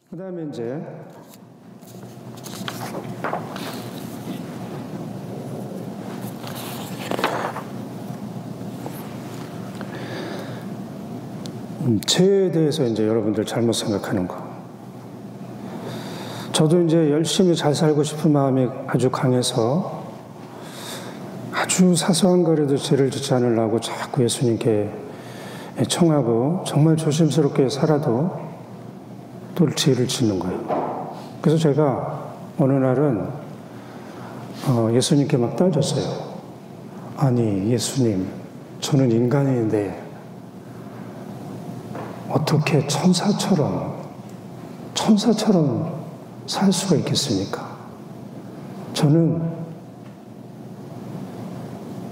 그 다음에 이제 죄에 대해서 이제 여러분들 잘못 생각하는 거. 저도 이제 열심히 잘 살고 싶은 마음이 아주 강해서 아주 사소한 거라도 죄를 짓지 않으려고 자꾸 예수님께 청하고 정말 조심스럽게 살아도 또 죄를 짓는 거예요. 그래서 제가 어느 날은 예수님께 막 따졌어요. 아니 예수님, 저는 인간인데 어떻게 천사처럼 살 수가 있겠습니까? 저는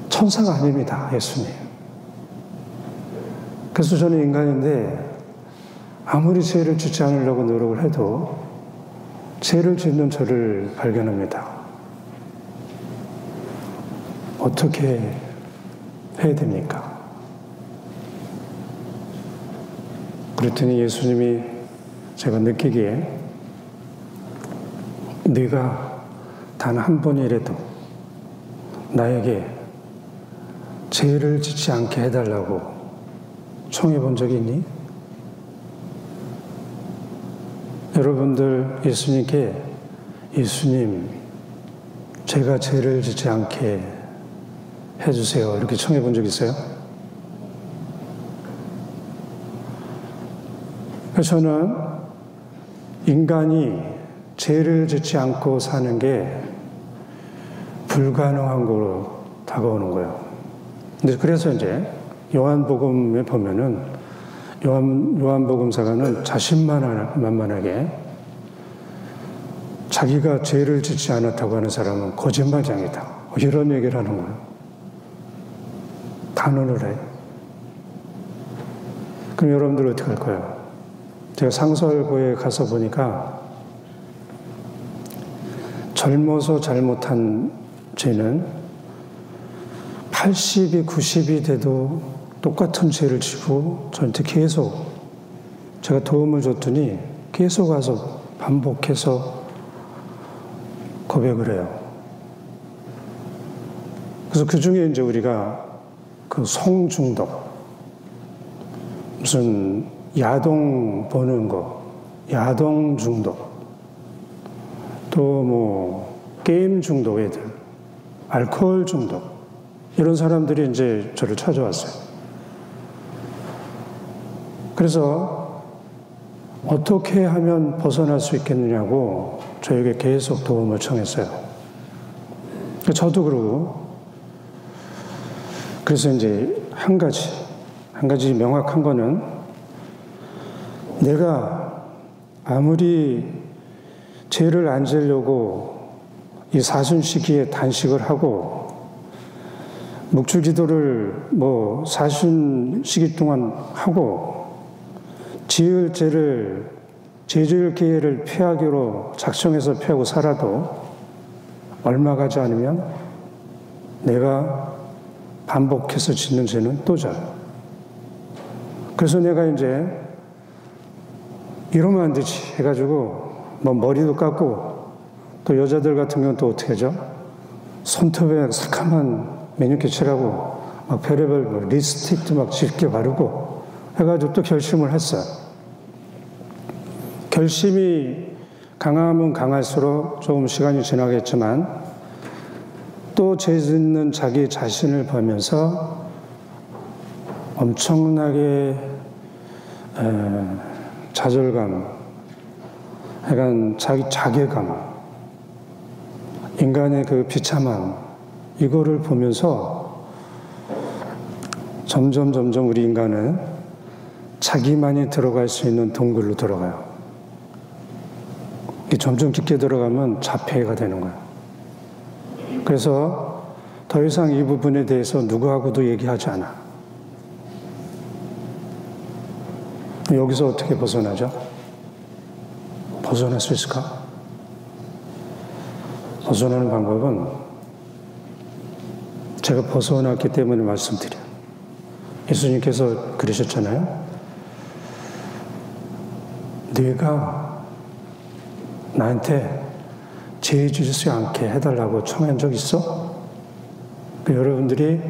천사가 아닙니다, 예수님. 그래서 저는 인간인데 아무리 죄를 짓지 않으려고 노력을 해도 죄를 짓는 저를 발견합니다. 어떻게 해야 됩니까? 그랬더니 예수님이 제가 느끼기에 네가 단 한 번이라도 나에게 죄를 짓지 않게 해달라고 청해 본 적이 있니? 여러분들 예수님께 예수님, 제가 죄를 짓지 않게 해주세요. 이렇게 청해 본 적 있어요? 저는 인간이 죄를 짓지 않고 사는 게 불가능한 거로 다가오는 거예요. 근데 그래서 이제 요한복음에 보면은 요한복음사가는 자신만만하게 자기가 죄를 짓지 않았다고 하는 사람은 거짓말장이다. 이런 얘기를 하는 거예요. 단언을 해요. 그럼 여러분들 어떻게 할 거예요? 제가 상설고에 가서 보니까 젊어서 잘못한 죄는 80이 90이 돼도 똑같은 죄를 지고 저한테 계속 제가 도움을 줬더니 계속 와서 반복해서 고백을 해요. 그래서 그 중에 이제 우리가 그 성중독, 무슨 야동 보는 거, 야동 중독, 또 뭐 게임 중독 애들, 알코올 중독, 이런 사람들이 이제 저를 찾아왔어요. 그래서 어떻게 하면 벗어날 수 있겠느냐고 저에게 계속 도움을 청했어요. 저도 그러고, 그래서 이제 한 가지 명확한 거는 내가 아무리 죄를 안 지으려고 이 사순시기에 단식을 하고 묵주기도를 뭐 사순시기 동안 하고 지을 죄를 죄 지을 기회를 피하기로 작정해서 피하고 살아도 얼마 가지 않으면 내가 반복해서 짓는 죄는 또 져요. 그래서 내가 이제 이러면 안 되지 해가지고 뭐 머리도 깎고, 또 여자들 같은 경우는 또 어떻게 하죠? 손톱에 새카만 매니큐어 칠하고 막 별의별 뭐 립스틱도 막 짙게 바르고 해가지고 또 결심을 했어요. 결심이 강하면 강할수록 조금 시간이 지나겠지만 또 죄 짓는 자기 자신을 보면서 엄청나게 좌절감, 약간 자괴감, 인간의 그 비참함, 이거를 보면서 점점 우리 인간은 자기만이 들어갈 수 있는 동굴로 들어가요. 점점 깊게 들어가면 자폐가 되는 거예요. 그래서 더 이상 이 부분에 대해서 누구하고도 얘기하지 않아. 여기서 어떻게 벗어나죠? 벗어날 수 있을까? 벗어나는 방법은 제가 벗어났기 때문에 말씀드려요. 예수님께서 그러셨잖아요. 내가 나한테 죄 지지 않게 해달라고 청한 적 있어? 여러분들이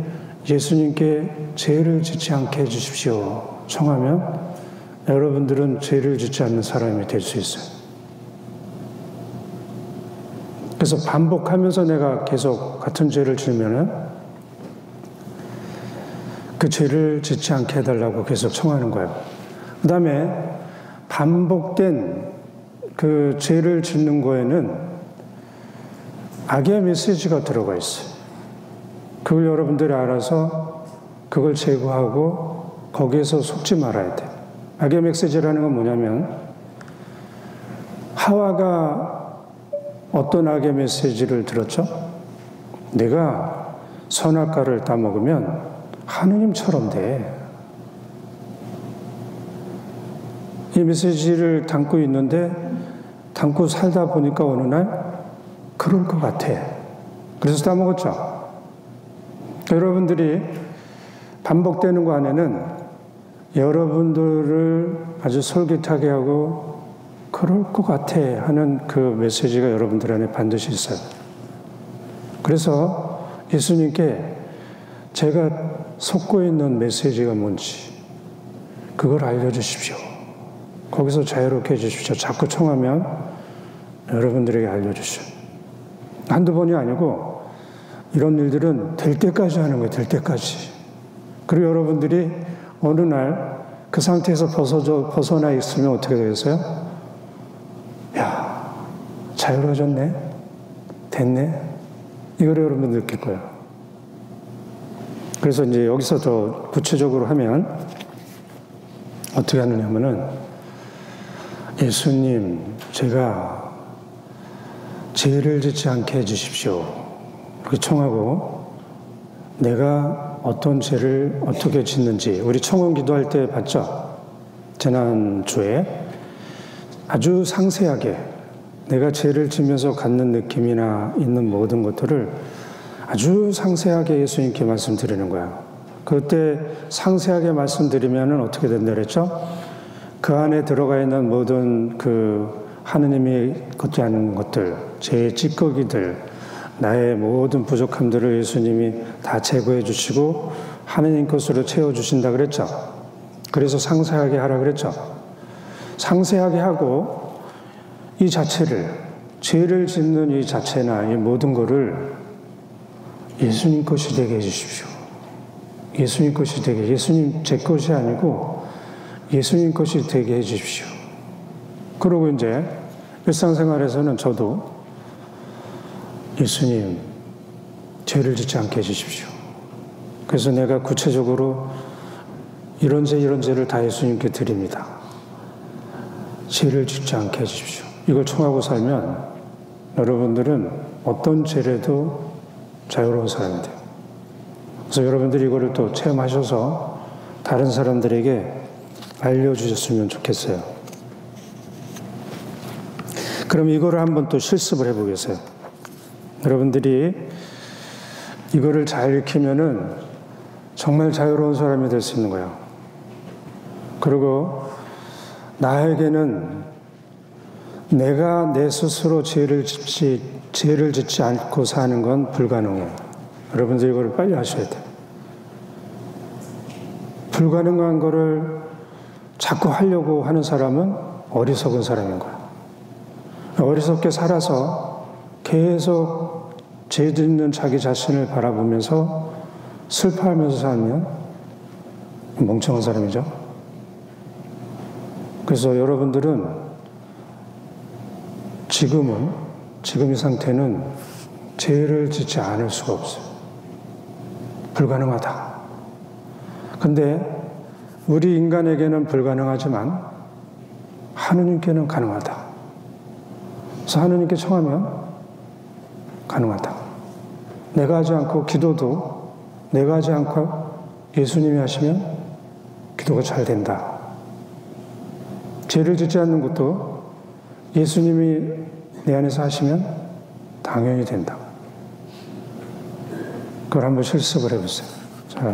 예수님께 죄를 짓지 않게 해주십시오 청하면 여러분들은 죄를 짓지 않는 사람이 될 수 있어요. 그래서 반복하면서 내가 계속 같은 죄를 지으면은 그 죄를 짓지 않게 해달라고 계속 청하는 거예요. 그 다음에 반복된 그 죄를 짓는 거에는 악의 메시지가 들어가 있어요. 그걸 여러분들이 알아서 그걸 제거하고 거기에서 속지 말아야 돼요. 악의 메시지라는 건 뭐냐면 하와가 어떤 악의 메시지를 들었죠? 내가 선악과를 따먹으면 하느님처럼 돼. 이 메시지를 담고 있는데 담고 살다 보니까 어느 날 그럴 것 같아. 그래서 따먹었죠. 여러분들이 반복되는 거 안에는 여러분들을 아주 솔깃하게 하고 그럴 것 같아 하는 그 메시지가 여러분들 안에 반드시 있어요. 그래서 예수님께 제가 속고 있는 메시지가 뭔지 그걸 알려주십시오. 거기서 자유롭게 해주십시오. 자꾸 청하면 여러분들에게 알려주십시오. 한두 번이 아니고 이런 일들은 될 때까지 하는 거예요. 될 때까지. 그리고 여러분들이 어느 날 그 상태에서 벗어나 있으면 어떻게 되겠어요? 야, 자유로워졌네? 됐네? 이걸 여러분 느낄 거예요. 그래서 이제 여기서 더 구체적으로 하면 어떻게 하느냐면은 예수님, 제가 죄를 짓지 않게 해주십시오. 그렇게 청하고 내가 어떤 죄를 어떻게 짓는지 우리 청원 기도할 때 봤죠? 지난주에 아주 상세하게 내가 죄를 지면서 갖는 느낌이나 있는 모든 것들을 아주 상세하게 예수님께 말씀드리는 거야. 그때 상세하게 말씀드리면 어떻게 된다 그랬죠? 그 안에 들어가 있는 모든 그 하느님이 걷지 것들, 죄의 찌꺼기들, 나의 모든 부족함들을 예수님이 다 제거해 주시고 하느님 것으로 채워주신다 그랬죠. 그래서 상세하게 하라 그랬죠. 상세하게 하고 이 자체를, 죄를 짓는 이 자체나 이 모든 거를 예수님 것이 되게 해주십시오. 예수님 것이 되게, 예수님 제 것이 아니고 예수님 것이 되게 해주십시오. 그러고 이제 일상생활에서는 저도 예수님, 죄를 짓지 않게 해주십시오. 그래서 내가 구체적으로 이런 죄를 다 예수님께 드립니다. 죄를 짓지 않게 해주십시오. 이걸 청하고 살면 여러분들은 어떤 죄라도 자유로운 사람이 돼요. 그래서 여러분들이 이거를 또 체험하셔서 다른 사람들에게 알려주셨으면 좋겠어요. 그럼 이거를 한번 또 실습을 해보겠어요. 여러분들이 이거를 잘 익히면은 정말 자유로운 사람이 될 수 있는 거예요. 그리고 나에게는 내가 내 스스로 죄를 짓지 않고 사는 건 불가능해요. 여러분들이 이걸 빨리 하셔야 돼요. 불가능한 거를 자꾸 하려고 하는 사람은 어리석은 사람인 거예요. 어리석게 살아서 계속 죄 짓는 자기 자신을 바라보면서 슬퍼하면서 살면 멍청한 사람이죠. 그래서 여러분들은 지금 이 상태는 죄를 짓지 않을 수가 없어요. 불가능하다. 근데 우리 인간에게는 불가능하지만 하느님께는 가능하다. 그래서 하느님께 청하면 가능하다. 내가 하지 않고 기도도 내가 하지 않고 예수님이 하시면 기도가 잘 된다. 죄를 짓지 않는 것도 예수님이 내 안에서 하시면 당연히 된다. 그걸 한번 실습을 해보세요. 자,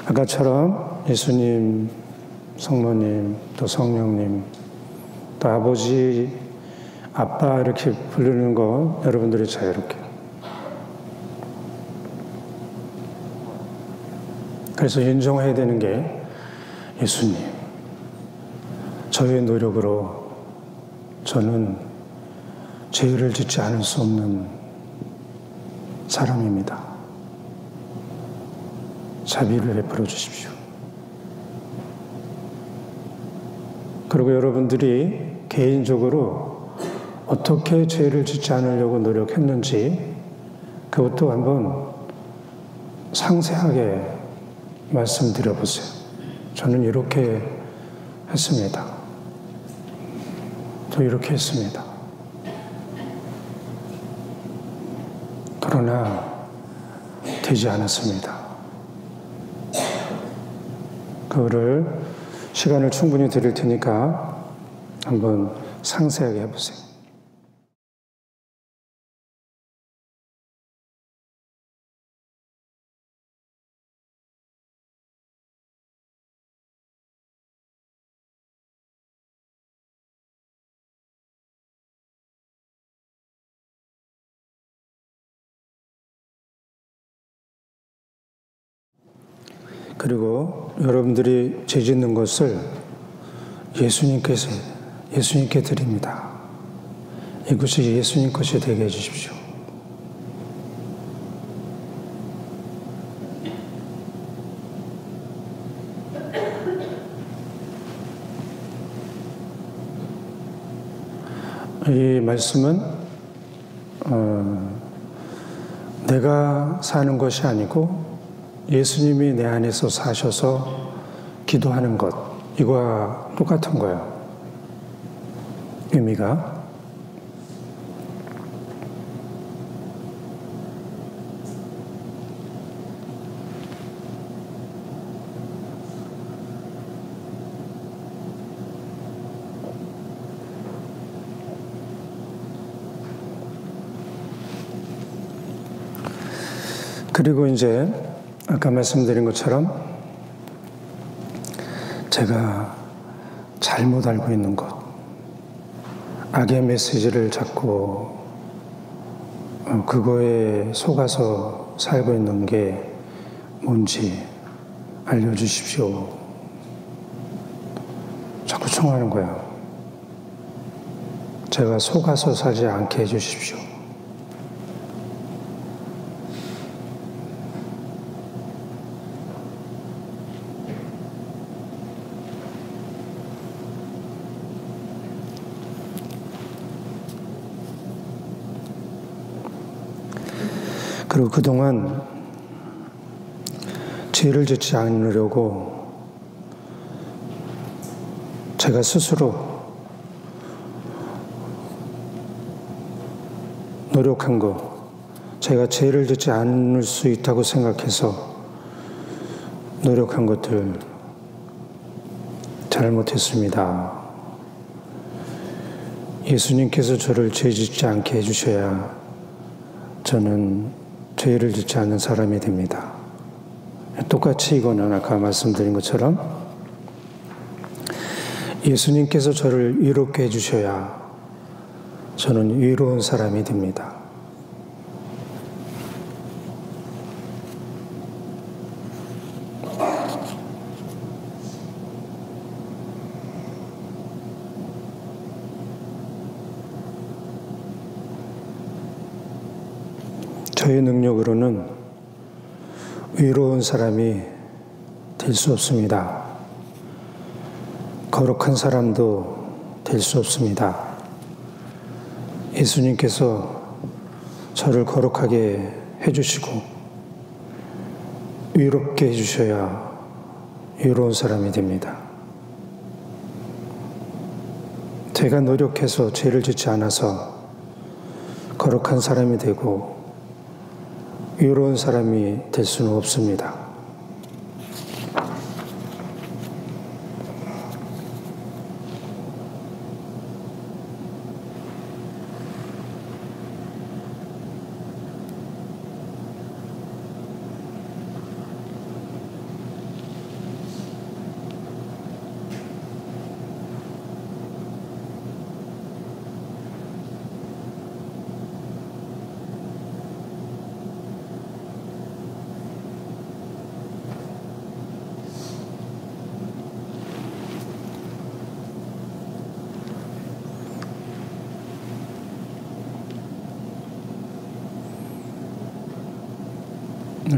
아까처럼 예수님, 성모님, 또 성령님, 또 아버지, 아빠 이렇게 부르는 거 여러분들이 자유롭게. 그래서 인정해야 되는 게 예수님, 저의 노력으로 저는 죄를 짓지 않을 수 없는 사람입니다. 자비를 베풀어 주십시오. 그리고 여러분들이 개인적으로 어떻게 죄를 짓지 않으려고 노력했는지 그것도 한번 상세하게 말씀드려 보세요. 저는 이렇게 했습니다. 또 이렇게 했습니다. 그러나 되지 않았습니다. 그거를 시간을 충분히 드릴 테니까 한번 상세하게 해보세요. 그리고 여러분들이 죄 짓는 것을 예수님께 드립니다. 이것이 예수님 것이 되게 해주십시오. 이 말씀은 내가 사는 것이 아니고 예수님이 내 안에서 사셔서 기도하는 것, 이거와 똑같은 거예요. 의미가. 그리고 이제 아까 말씀드린 것처럼 제가 잘못 알고 있는 것, 악의 메시지를 자꾸 그거에 속아서 살고 있는 게 뭔지 알려주십시오. 자꾸 청하는 거예요. 제가 속아서 살지 않게 해주십시오. 그리고 그동안 죄를 짓지 않으려고 제가 스스로 노력한 거, 제가 죄를 짓지 않을 수 있다고 생각해서 노력한 것들 잘못했습니다. 예수님께서 저를 죄 짓지 않게 해주셔야 저는 죄를 짓지 않는 사람이 됩니다. 똑같이 이거는 아까 말씀드린 것처럼 예수님께서 저를 의롭게 해주셔야 저는 의로운 사람이 됩니다. 저의 능력으로는 의로운 사람이 될 수 없습니다. 거룩한 사람도 될 수 없습니다. 예수님께서 저를 거룩하게 해주시고 의롭게 해주셔야 의로운 사람이 됩니다. 제가 노력해서 죄를 짓지 않아서 거룩한 사람이 되고 의로운 사람이 될 수는 없습니다.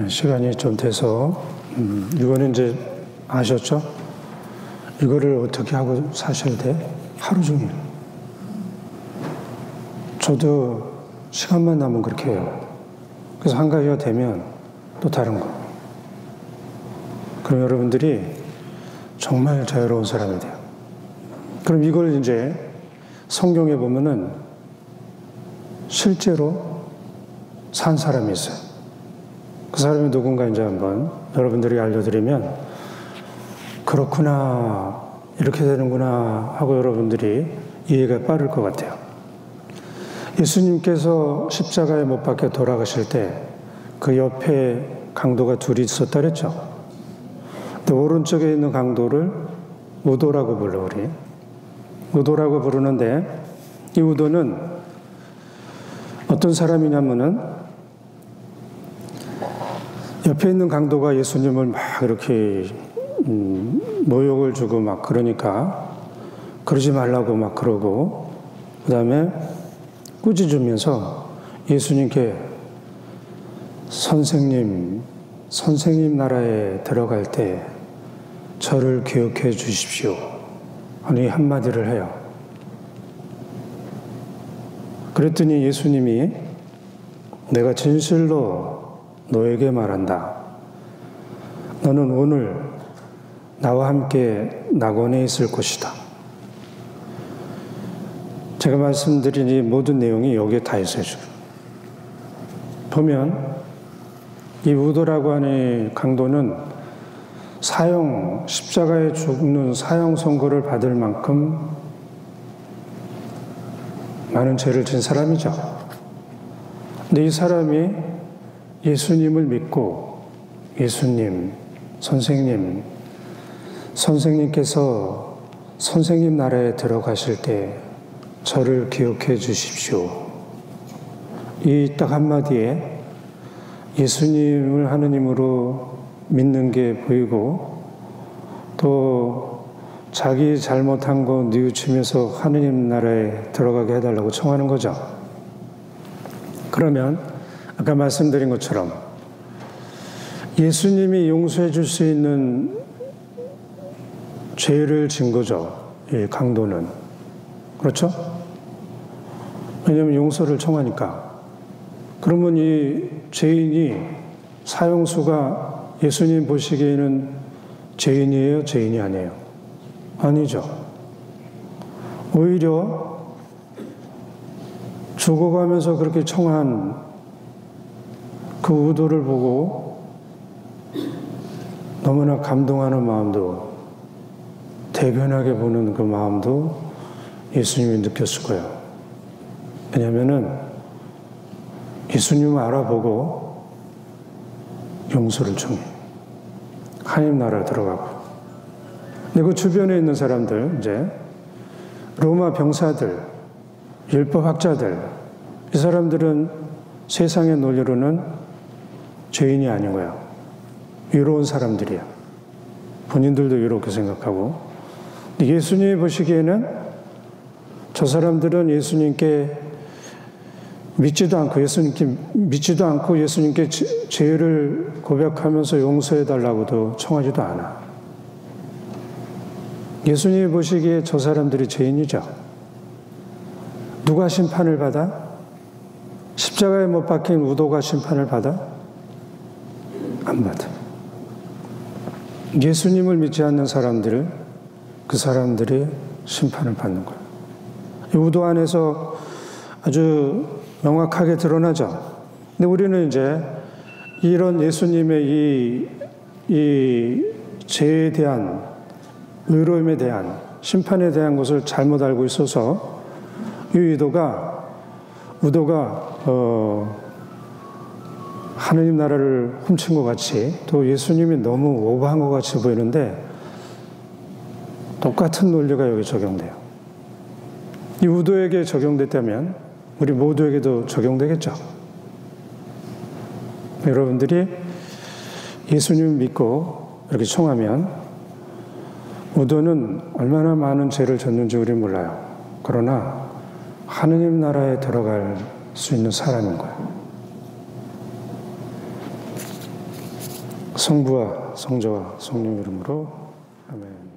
시간이 좀 돼서 이거는 이제 아셨죠? 이거를 어떻게 하고 사셔야 돼? 하루 종일. 저도 시간만 나면 그렇게 해요. 그래서 한가위가 되면 또 다른 거. 그럼 여러분들이 정말 자유로운 사람이 돼요. 그럼 이걸 이제 성경에 보면은 실제로 산 사람이 있어요. 그 사람이 누군가 이제 한번 여러분들이 알려드리면 그렇구나, 이렇게 되는구나 하고 여러분들이 이해가 빠를 것 같아요. 예수님께서 십자가에 못 박혀 돌아가실 때 그 옆에 강도가 둘이 있었다 그랬죠. 근데 오른쪽에 있는 강도를 우도라고 불러, 우리. 우도라고 부르는데 이 우도는 어떤 사람이냐면은 옆에 있는 강도가 예수님을 막 이렇게 모욕을 주고 막 그러니까 그러지 말라고 막 그러고 그 다음에 꾸짖으면서 예수님께 선생님 나라에 들어갈 때 저를 기억해 주십시오 하는 한마디를 해요. 그랬더니 예수님이 내가 진실로 너에게 말한다. 너는 오늘 나와 함께 낙원에 있을 것이다. 제가 말씀드린 이 모든 내용이 여기에 다 있어요, 지금. 보면 이 우도라고 하는 강도는 십자가에 죽는 사형 선고를 받을 만큼 많은 죄를 진 사람이죠. 근데 이 사람이 예수님을 믿고 선생님께서 선생님 나라에 들어가실 때 저를 기억해 주십시오. 이 딱 한마디에 예수님을 하느님으로 믿는 게 보이고 또 자기 잘못한 거 뉘우치면서 하느님 나라에 들어가게 해달라고 청하는 거죠. 그러면 아까 말씀드린 것처럼 예수님이 용서해 줄 수 있는 죄를 진 거죠. 이 강도는. 그렇죠? 왜냐하면 용서를 청하니까. 그러면 이 죄인이 사형수가 예수님 보시기에는 죄인이에요? 죄인이 아니에요? 아니죠. 오히려 죽어가면서 그렇게 청한 그 의도를 보고 너무나 감동하는 마음도 대견하게 보는 그 마음도 예수님이 느꼈을 거예요. 왜냐하면은 예수님을 알아보고 용서를 청해. 하나님 나라에 들어가고. 근데 그 주변에 있는 사람들, 이제 로마 병사들, 율법학자들, 이 사람들은 세상의 논리로는 죄인이 아닌 거야. 위로운 사람들이야. 본인들도 위롭게 생각하고. 근데 예수님이 보시기에는 저 사람들은 예수님께 믿지도 않고 예수님께 죄를 고백하면서 용서해달라고도 청하지도 않아. 예수님이 보시기에 저 사람들이 죄인이죠. 누가 심판을 받아? 십자가에 못 박힌 우도가 심판을 받아? 안 받아. 예수님을 믿지 않는 사람들을 그 사람들이 심판을 받는 거예요. 이 우도 안에서 아주 명확하게 드러나죠. 근데 우리는 이제 이런 예수님의 이 죄에 대한 의로움에 대한 심판에 대한 것을 잘못 알고 있어서 이 우도가 하느님 나라를 훔친 것 같이 또 예수님이 너무 오버한 것 같이 보이는데 똑같은 논리가 여기 적용돼요. 이 우도에게 적용됐다면 우리 모두에게도 적용되겠죠. 여러분들이 예수님을 믿고 이렇게 청하면 우도는 얼마나 많은 죄를 졌는지 우리는 몰라요. 그러나 하느님 나라에 들어갈 수 있는 사람인 거예요. 성부와 성자와 성령 이름으로 아멘.